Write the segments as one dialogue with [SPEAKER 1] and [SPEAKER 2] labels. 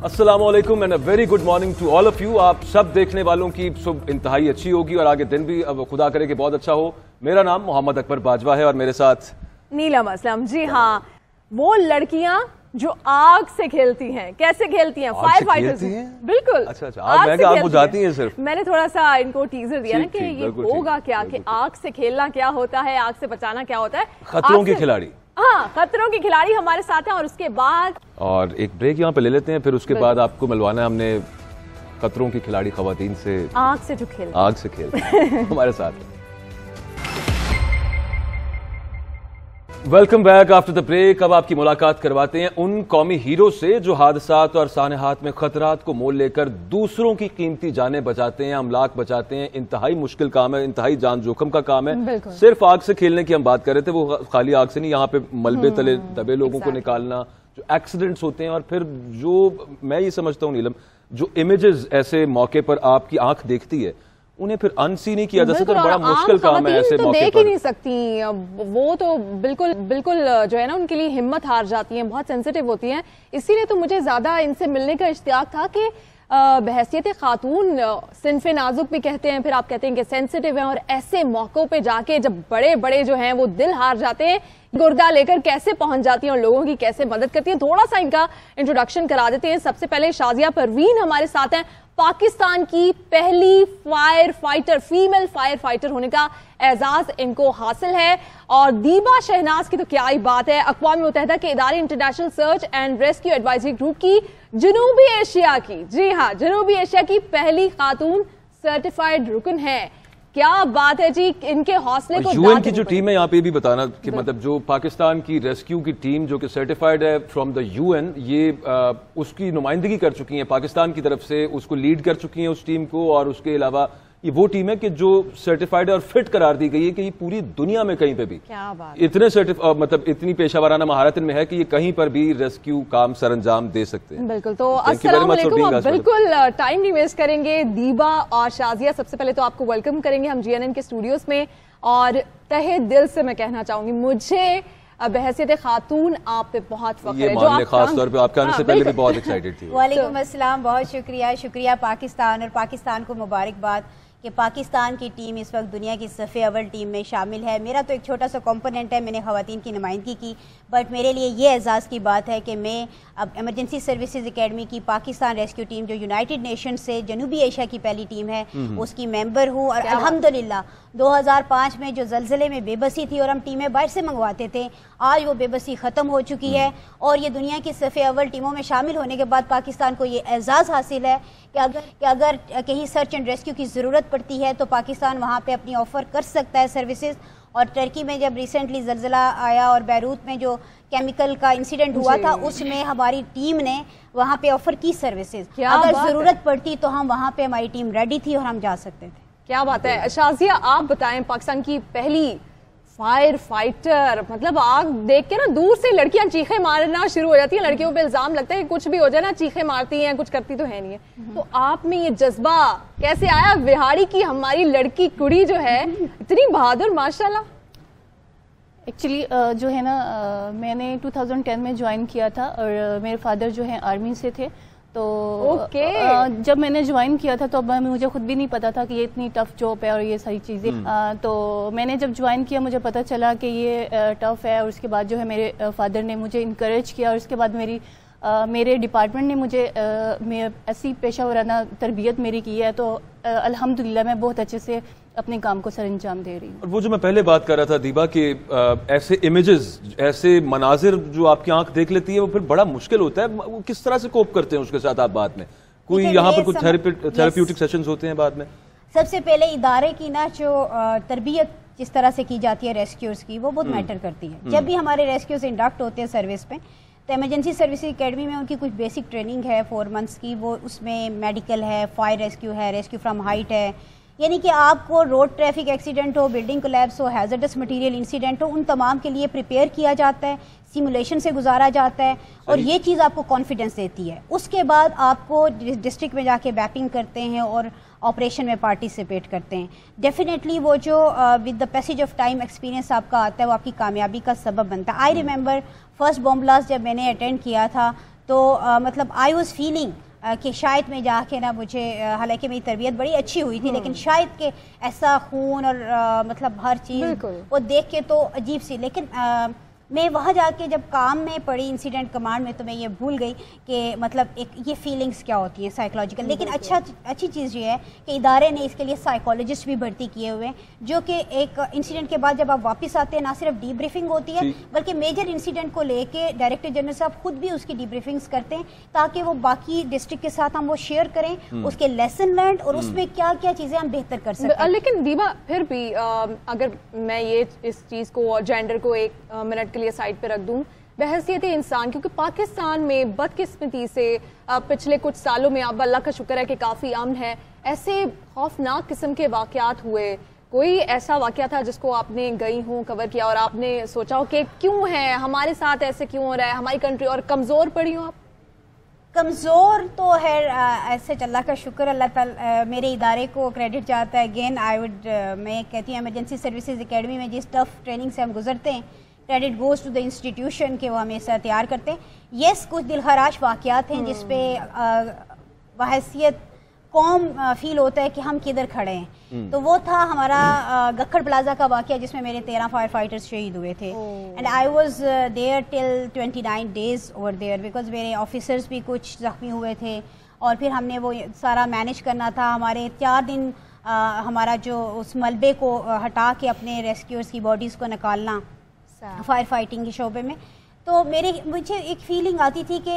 [SPEAKER 1] अस्सलाम वालेकुम and a very good morning to all of you. आप सब देखने वालों की सुबह इंतहाई अच्छी होगी और आगे दिन भी अब खुदा करे कि बहुत अच्छा हो। मेरा नाम मोहम्मद अकबर बाजवा है और मेरे साथ
[SPEAKER 2] नीलम असलम। जी हाँ, वो लड़कियां जो आग से खेलती हैं। कैसे खेलती हैं? Fire fighters. बिल्कुल।
[SPEAKER 1] अच्छा, आग बुझाती हैं सिर्फ।
[SPEAKER 2] मैंने थोड़ा सा इनको टीजर दिया ना कि ये होगा क्या, कि आग से खेलना क्या होता है, आग से बचाना क्या होता है।
[SPEAKER 1] खतरों के खिलाड़ी।
[SPEAKER 2] हाँ, खतरों के खिलाड़ी हमारे साथ हैं। और उसके बाद
[SPEAKER 1] और एक ब्रेक यहाँ पे ले लेते हैं, फिर उसके बाद आपको मिलवाना है हमने खतरों की खिलाड़ी खवातीन से,
[SPEAKER 2] आग से जो खेल,
[SPEAKER 1] आग से खेल हमारे साथ। Welcome back after the break. अब आपकी मुलाकात करवाते हैं उन कौमी हीरो से जो हादसात और सानहात में खतरात को मोल लेकर दूसरों की कीमती जानें बचाते हैं, अमलाक बचाते हैं। इंतहाई मुश्किल काम है, इंतहाई जान जोखम का काम है। सिर्फ आग से खेलने की हम बात कर रहे थे, वो खाली आग से नहीं, यहाँ पे मलबे तले दबे लोगों को निकालना, जो एक्सीडेंट्स होते हैं। और फिर जो मैं ये समझता हूँ नीलम, जो इमेजेस ऐसे मौके पर आपकी आंख देखती है, उन्हें फिर अनसी नहीं किया जा सकता। बड़ा मुश्किल काम है ऐसे मौके पर। देख
[SPEAKER 2] ही नहीं सकती वो तो बिल्कुल जो है ना, उनके लिए हिम्मत हार जाती हैं, बहुत सेंसिटिव होती हैं। इसीलिए तो मुझे ज्यादा इनसे मिलने का इश्तियाक था कि बहैसियत खातून सिन्फ़े नाजुक भी कहते हैं, फिर आप कहते हैं कि सेंसिटिव हैं, और ऐसे मौकों पे जाके जब बड़े बड़े जो हैं वो दिल हार जाते हैं, गुर्दा लेकर कैसे पहुंच जाती हैं और लोगों की कैसे मदद करती हैं। थोड़ा सा इनका इंट्रोडक्शन करा देते हैं। सबसे पहले शाजिया परवीन हमारे साथ हैं। पाकिस्तान की पहली fire fighter, female fire fighter होने का एजाज इनको हासिल है। और दीबा शहनाज की तो क्या ही बात है, अक़वाम मुत्तहिदा के इदारे international search and rescue advisory group की जनूबी एशिया की, जी हाँ, जनूबी एशिया की पहली खातून सर्टिफाइड रुकन है। क्या बात है जी, इनके हौसले को।
[SPEAKER 1] यूएन की जो टीम है, यहाँ पे भी बताना कि मतलब जो पाकिस्तान की रेस्क्यू की टीम जो कि सर्टिफाइड है फ्रॉम द यूएन, ये उसकी नुमाइंदगी कर चुकी है पाकिस्तान की तरफ से, उसको लीड कर चुकी है उस टीम को। और उसके अलावा ये वो टीम है कि जो सर्टिफाइड है और फिट करार दी गई है कि ये पूरी दुनिया में कहीं पे भी
[SPEAKER 2] क्या बात
[SPEAKER 1] इतने मतलब इतनी पेशावराना महारत में है कि ये कहीं पर भी रेस्क्यू काम सरंजाम दे सकते हैं।
[SPEAKER 2] बिल्कुल। तो अस्सलाम वालेकुम। बिल्कुल टाइम नहीं वेस्ट करेंगे। दीबा और शाजिया, सबसे पहले तो आपको वेलकम करेंगे हम जीएनएन के स्टूडियोज में। और तहे दिल से मैं कहना चाहूंगी, मुझे बहैसियत खातून आप पे बहुत फख्र है, जो आप
[SPEAKER 1] खास तौर पे आपके आने से पहले भी बहुत एक्साइटेड थी।
[SPEAKER 3] वालेकुम अस्सलाम, बहुत शुक्रिया पाकिस्तान, और पाकिस्तान को मुबारकबाद कि पाकिस्तान की टीम इस वक्त दुनिया की सफ़े अव्वल टीम में शामिल है। मेरा तो एक छोटा सा कंपोनेंट है, मैंने ख़वातीन की नुमाइंदगी की, बट मेरे लिए ये एजाज़ की बात है कि मैं अब एमरजेंसी सर्विसेज एकेडमी की पाकिस्तान रेस्क्यू टीम, जो यूनाइटेड नेशन से जनूबी एशिया की पहली टीम है, उसकी मेंबर हूँ। और अल्हम्दुलिल्लाह 2005 में जो ज़लज़ले में बेबसी थी और हम टीमें बाहर से मंगवाते थे, आज वो बेबसी ख़त्म हो चुकी है। और ये दुनिया की सफ़े अव्वल टीमों में शामिल होने के बाद पाकिस्तान को ये एजाज़ हासिल है कि अगर कहीं सर्च एंड रेस्क्यू की ज़रूरत पड़ती है तो पाकिस्तान वहाँ पे अपनी ऑफ़र कर सकता है सर्विसेज। और टर्की में जब रिसेंटली ज़लज़ला आया और बैरूत में जो केमिकल का इंसिडेंट हुआ था, उसमें हमारी टीम ने वहाँ पे ऑफ़र की सर्विसेज। अगर ज़रूरत पड़ती तो हम वहाँ पे, हमारी टीम रेडी थी और हम जा सकते थे।
[SPEAKER 2] क्या बात है। शाजिया, आप बताएं, पाकिस्तान की पहली फायर फाइटर, मतलब आग देख के ना दूर से लड़कियां चीखें मारना शुरू हो जाती हैं। लड़कियों पे इल्जाम लगता है कि कुछ भी हो जाए ना, चीखें मारती हैं, कुछ करती तो है नहीं है। तो आप में ये जज्बा कैसे आया? बिहारी की हमारी लड़की कुड़ी जो है इतनी बहादुर, माशाल्लाह।
[SPEAKER 4] एक्चुअली जो है ना, मैंने 2010 में ज्वाइन किया था और मेरे फादर जो है आर्मी से थे। तो जब मैंने ज्वाइन किया था तो मुझे खुद भी नहीं पता था कि ये इतनी टफ जॉब है और ये सारी चीज़ें। तो मैंने जब ज्वाइन किया मुझे पता चला कि ये टफ है। और उसके बाद जो है मेरे फादर ने मुझे इनकरेज किया और उसके बाद मेरे डिपार्टमेंट ने मुझे ऐसी पेशा वराना तरबियत मेरी की है। तो अल्हम्दुलिल्लाह मैं बहुत अच्छे से अपने काम को सरअंजाम दे रही हूँ।
[SPEAKER 1] और वो जो मैं पहले बात कर रहा था दीबा के, ऐसे इमेजेस, ऐसे मनाजिर जो आपकी आंख देख लेती है, वो फिर बड़ा मुश्किल होता है। वो किस तरह से कोप करते हैं उसके साथ आप बाद में? कोई यहाँ पर कुछ थेरेप्यूटिक सेशंस होते हैं बाद में?
[SPEAKER 3] सबसे पहले इदारे की ना जो तरबियत जिस तरह से की जाती है रेस्क्यूज की, वो बहुत मैटर करती है। जब भी हमारे रेस्क्यूज इंडक्ट होते हैं सर्विस पे, तो एमरजेंसी सर्विसेज एकेडमी में उनकी कुछ बेसिक ट्रेनिंग है 4 मंथ्स की। वो उसमें मेडिकल है, फायर रेस्क्यू है, रेस्क्यू फ्रॉम हाइट है, यानी कि आपको रोड ट्रैफिक एक्सीडेंट हो, बिल्डिंग कोलैप्स हो, हैजर्डस मटेरियल इंसिडेंट हो, उन तमाम के लिए प्रिपेयर किया जाता है, सिमुलेशन से गुजारा जाता है। और ये चीज़ आपको कॉन्फिडेंस देती है। उसके बाद आपको डिस्ट्रिक्ट में जाके मैपिंग करते हैं और ऑपरेशन में पार्टिसिपेट करते हैं। डेफिनेटली वो जो with the passage of time experience आपका आता है, वो आपकी कामयाबी का सबब बनता है। I remember first bomb blast जब मैंने अटेंड किया था तो मतलब आई वॉज फीलिंग कि शायद मैं जाके ना मुझे, हालांकि मेरी तरबियत बड़ी अच्छी हुई थी, लेकिन शायद कि ऐसा खून और मतलब हर चीज़ वो देख के तो अजीब सी, लेकिन मैं वहाँ जाके जब काम में पड़ी इंसिडेंट कमांड में, तो मैं ये भूल गई कि मतलब एक ये फीलिंग्स क्या होती हैं साइकोलॉजिकल। लेकिन अच्छी चीज़ ये है कि इदारे ने इसके लिए साइकोलॉजिस्ट भी भर्ती किए हुए हैं, जो कि एक इंसिडेंट के बाद जब आप वापस आते हैं ना सिर्फ डीब्रीफिंग होती है, बल्कि मेजर इंसिडेंट को लेके डायरेक्टर जनरल साहब खुद भी उसकी डीब्रीफिंग्स करते हैं, ताकि वो बाकी डिस्ट्रिक्ट के साथ हम वो शेयर करें, उसके लेसन लर्न और उसमें क्या क्या चीज़ें हम बेहतर कर सकते हैं।
[SPEAKER 2] लेकिन दीबा फिर भी अगर मैं ये इस चीज़ को और जेंडर को एक मिनट लिए साइड पे रख दूं, बहैसियत इंसान, क्योंकि पाकिस्तान में बदकिस्मती से पिछले कुछ सालों में, अब अल्लाह का शुक्र है कि काफ़ी अमन है, ऐसे खौफनाक किस्म के वाक़यात हुए। कोई ऐसा वाक़या था जिसको आपने गई हो कवर किया और आपने सोचा हो कि क्यों है हमारे साथ, ऐसे क्यों हो रहा है हमारी कंट्री, और कमज़ोर पड़ी हो आप?
[SPEAKER 3] कमज़ोर तो है ऐसे, अल्लाह का शुक्र, अल्लाह ताला मेरे इदारे को क्रेडिट जाता है। अगेन मैं कहती हूँ इमरजेंसी सर्विसेज एकेडमी में जिस टफ ट्रेनिंग से हम गुजरते हैं, credit goes to the institution के वो हमेशा तैयार करते हैं। येस, कुछ दिलखराश वाक़यात हैं जिसपे बहैसियत कौम फील होता है कि हम किधर खड़े हैं। तो वो था हमारा गक्खड़ प्लाजा का वाक़या, जिसमें मेरे 13 फायर फाइटर्स शहीद हुए थे, and I was there till 29 days over there, because मेरे ऑफिसर्स भी कुछ ज़ख्मी हुए थे, और फिर हमने वो सारा मैनेज करना था। हमारे 4 दिन हमारा जो उस मलबे को हटा के अपने रेस्क्यूअर्स की बॉडीज़ को निकालना फायर फाइटिंग के शोबे में, तो मुझे एक फीलिंग आती थी कि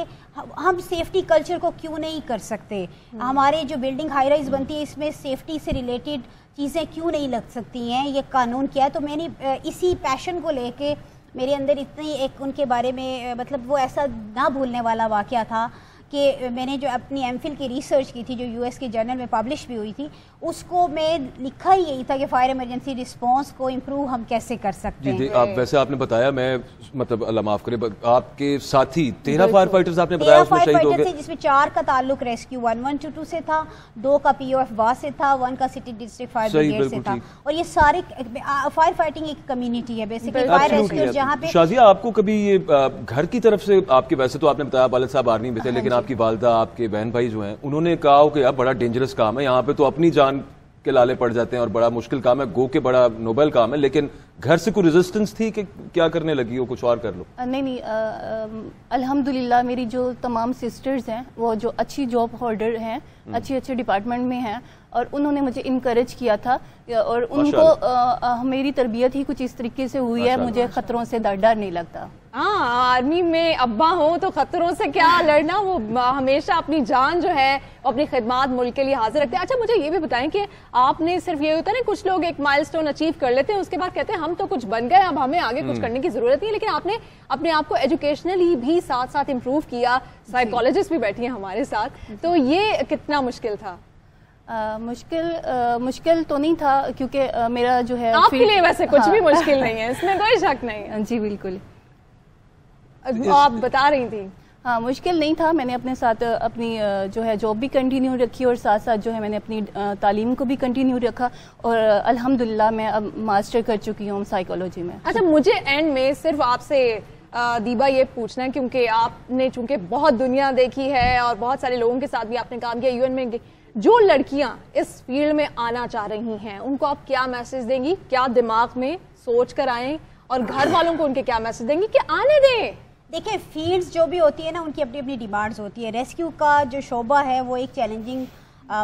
[SPEAKER 3] हम सेफ्टी कल्चर को क्यों नहीं कर सकते। हमारे जो बिल्डिंग हाई राइज बनती है, इसमें सेफ्टी से रिलेटेड चीज़ें क्यों नहीं लग सकती हैं, ये कानून क्या है। तो मैंने इसी पैशन को लेके मेरे अंदर इतनी एक उनके बारे में मतलब वो ऐसा ना भूलने वाला वाक़या था कि मैंने जो अपनी एमफिल की रिसर्च की थी, जो यूएस के जर्नल में पब्लिश भी हुई थी, उसको मैं लिखा ही यही था कि फायर इमरजेंसी रिस्पांस को इम्प्रूव हम कैसे कर सकते हैं।
[SPEAKER 1] आप वैसे आपने बताया, मैं मतलब अल्लाह माफ करे, आपके साथी 13 फायर फाइटर्स आपने बताया उसमें शहीद हो गए,
[SPEAKER 3] जिसमें 4 का ताल्लुक रेस्क्यू 1122 से था, 2 का पीओएफ वास से था, 1 का सिटी डिस्ट्रिक्ट फायर ब्रिगेड से था। और ये सारे फायर फाइटिंग एक कम्युनिटी है बेसिकली, फायर रेस्क्यू जहाँ पे।
[SPEAKER 1] शाजिया, आपको कभी ये घर की तरफ से आपके, वैसे तो आपने बताया वालिद साहब आर्मी में थे, लेकिन आपकी वालिदा, आपके बहन भाई जो हैं, उन्होंने कहा कि यार बड़ा डेंजरस काम है, यहाँ पे तो अपनी जान के लाले पड़ जाते हैं और बड़ा मुश्किल काम है, गो के बड़ा नोबेल काम है, लेकिन घर से कोई रेजिस्टेंस थी कि क्या करने लगी हो, कुछ और कर लो?
[SPEAKER 4] नहीं, अल्हम्दुलिल्लाह मेरी जो तमाम सिस्टर्स हैं वो जो अच्छी जॉब होल्डर हैं, अच्छे डिपार्टमेंट में हैं, और उन्होंने मुझे इनकरेज किया था, और उनको मेरी तरबियत ही कुछ इस तरीके से हुई है, मुझे खतरों से डर नहीं लगता।
[SPEAKER 2] हाँ, आर्मी में अब्बा हो तो खतरों से क्या लड़ना, वो हमेशा अपनी जान जो है अपनी खिदमत मुल्क के लिए हाजिर रखते हैं। अच्छा, मुझे ये भी बताएं कि आपने सिर्फ ये होता है ना, कुछ लोग एक माइलस्टोन अचीव कर लेते हैं, उसके बाद कहते हैं हम तो कुछ बन गए, अब हमें आगे कुछ करने की जरूरत नहीं है, लेकिन आपने अपने आप को एजुकेशनली भी साथ साथ इम्प्रूव किया, साइकोलॉजिस्ट भी बैठी हैं हमारे साथ, तो ये कितना मुश्किल था?
[SPEAKER 4] मुश्किल तो नहीं था, क्योंकि मेरा जो है
[SPEAKER 2] आपके लिए वैसे कुछ भी मुश्किल नहीं है, इसमें कोई शक नहीं है।
[SPEAKER 4] जी बिल्कुल,
[SPEAKER 2] आप बता रही थी।
[SPEAKER 4] हाँ, मुश्किल नहीं था। मैंने अपने साथ अपनी जो है जॉब भी कंटिन्यू रखी, और साथ साथ जो है मैंने अपनी तालीम को भी कंटिन्यू रखा, और अल्हम्दुलिल्लाह मैं अब मास्टर कर चुकी हूँ साइकोलॉजी में।
[SPEAKER 2] अच्छा, मुझे एंड में सिर्फ आपसे दीबा ये पूछना है, क्योंकि आपने चूंकि बहुत दुनिया देखी है और बहुत सारे लोगों के साथ भी आपने काम किया, यूएन में, जो लड़कियां इस फील्ड में आना चाह रही हैं उनको आप क्या मैसेज देंगी, क्या दिमाग में सोच कर आए, और घर वालों को उनके क्या मैसेज देंगी कि आने दें?
[SPEAKER 3] देखिए, फील्ड्स जो भी होती है ना, उनकी अपनी अपनी डिमांड्स होती है। रेस्क्यू का जो शोबा है वो एक चैलेंजिंग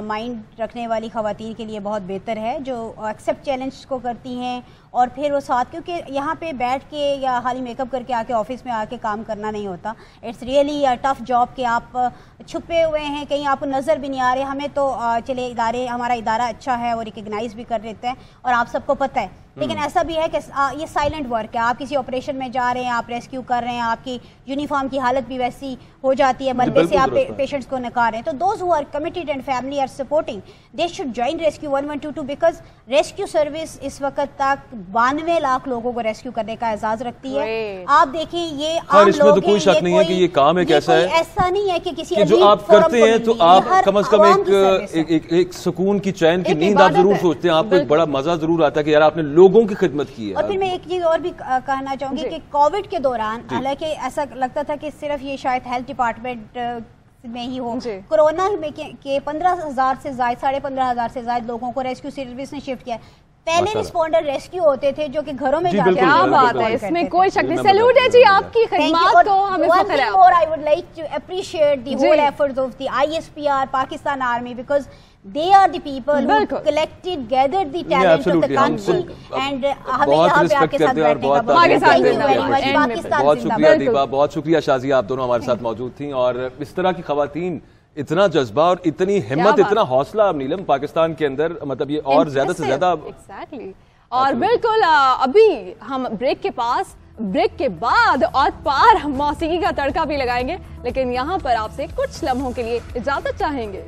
[SPEAKER 3] माइंड रखने वाली खवातीन के लिए बहुत बेहतर है, जो एक्सेप्ट चैलेंज को करती हैं, और फिर वो साथ, क्योंकि यहाँ पे बैठ के या खाली मेकअप करके आके ऑफिस में आके काम करना नहीं होता। It's really a tough job कि आप छुपे हुए हैं, कहीं आपको नज़र भी नहीं आ रहे। हमें तो चले हमारा इदारा अच्छा है और रिकग्नाइज भी कर देते हैं, और आप सबको पता है, लेकिन ऐसा भी है कि ये साइलेंट वर्क है। आप किसी ऑपरेशन में जा रहे हैं, आप रेस्क्यू कर रहे हैं, आपकी यूनिफॉर्म की हालत भी वैसी हो जाती है, मलबे से आप पेशेंट्स को निकाल रहे हैं। तो those who are committed and family are supporting, they should join Rescue 1122, because Rescue service इस वक्त तक 92 लाख लोगों को रेस्क्यू करने का एजाज रखती है। आप देखें ये
[SPEAKER 1] आम इसमें तो कोई शक नहीं है कि ये काम एक ऐसा है,
[SPEAKER 3] ऐसा नहीं है कि किसी
[SPEAKER 1] कि जो आप करते हैं तो आप कम से कम एक सुकून की, चैन की नींद आप जरूर सोचते हैं, आपको एक बड़ा मजा जरूर आता है कि यार आपने लोगों की खिदमत की है।
[SPEAKER 3] और फिर मैं एक चीज और भी कहना चाहूंगी कि कोविड के दौरान हालांकि ऐसा लगता था कि सिर्फ ये शायद हेल्थ डिपार्टमेंट में ही हो, कोरोना में के 15,000 से ज्यादा 15,500 से ज्यादा लोगों को रेस्क्यू सर्विस ने शिफ्ट किया। पहले रिस्पॉन्डर रेस्क्यू होते थे जो कि घरों में जाके,
[SPEAKER 2] क्या बात है, इसमें कोई शक नहीं। सैल्यूट है जी आपकी खिदमत को, हमें फख्र है।
[SPEAKER 3] और I would like to appreciate the whole efforts of the ISPR Pakistan Army because they are the people who collected, gathered the talent of the country and हमें यहाँ पे आपके साथ बैठने का
[SPEAKER 1] बहुत शुक्रिया दीपा, बहुत शुक्रिया शाजिया, आप दोनों हमारे साथ मौजूद थी। और इस तरह की खवातीन, इतना जज्बा और इतनी हिम्मत, इतना हौसला नीलम पाकिस्तान के अंदर, मतलब ये और ज्यादा से ज्यादा।
[SPEAKER 2] और बिल्कुल अभी हम ब्रेक के पास, ब्रेक के बाद और पार हम मौसीकी का तड़का भी लगाएंगे, लेकिन यहाँ पर आपसे कुछ लम्हों के लिए इजाजत चाहेंगे।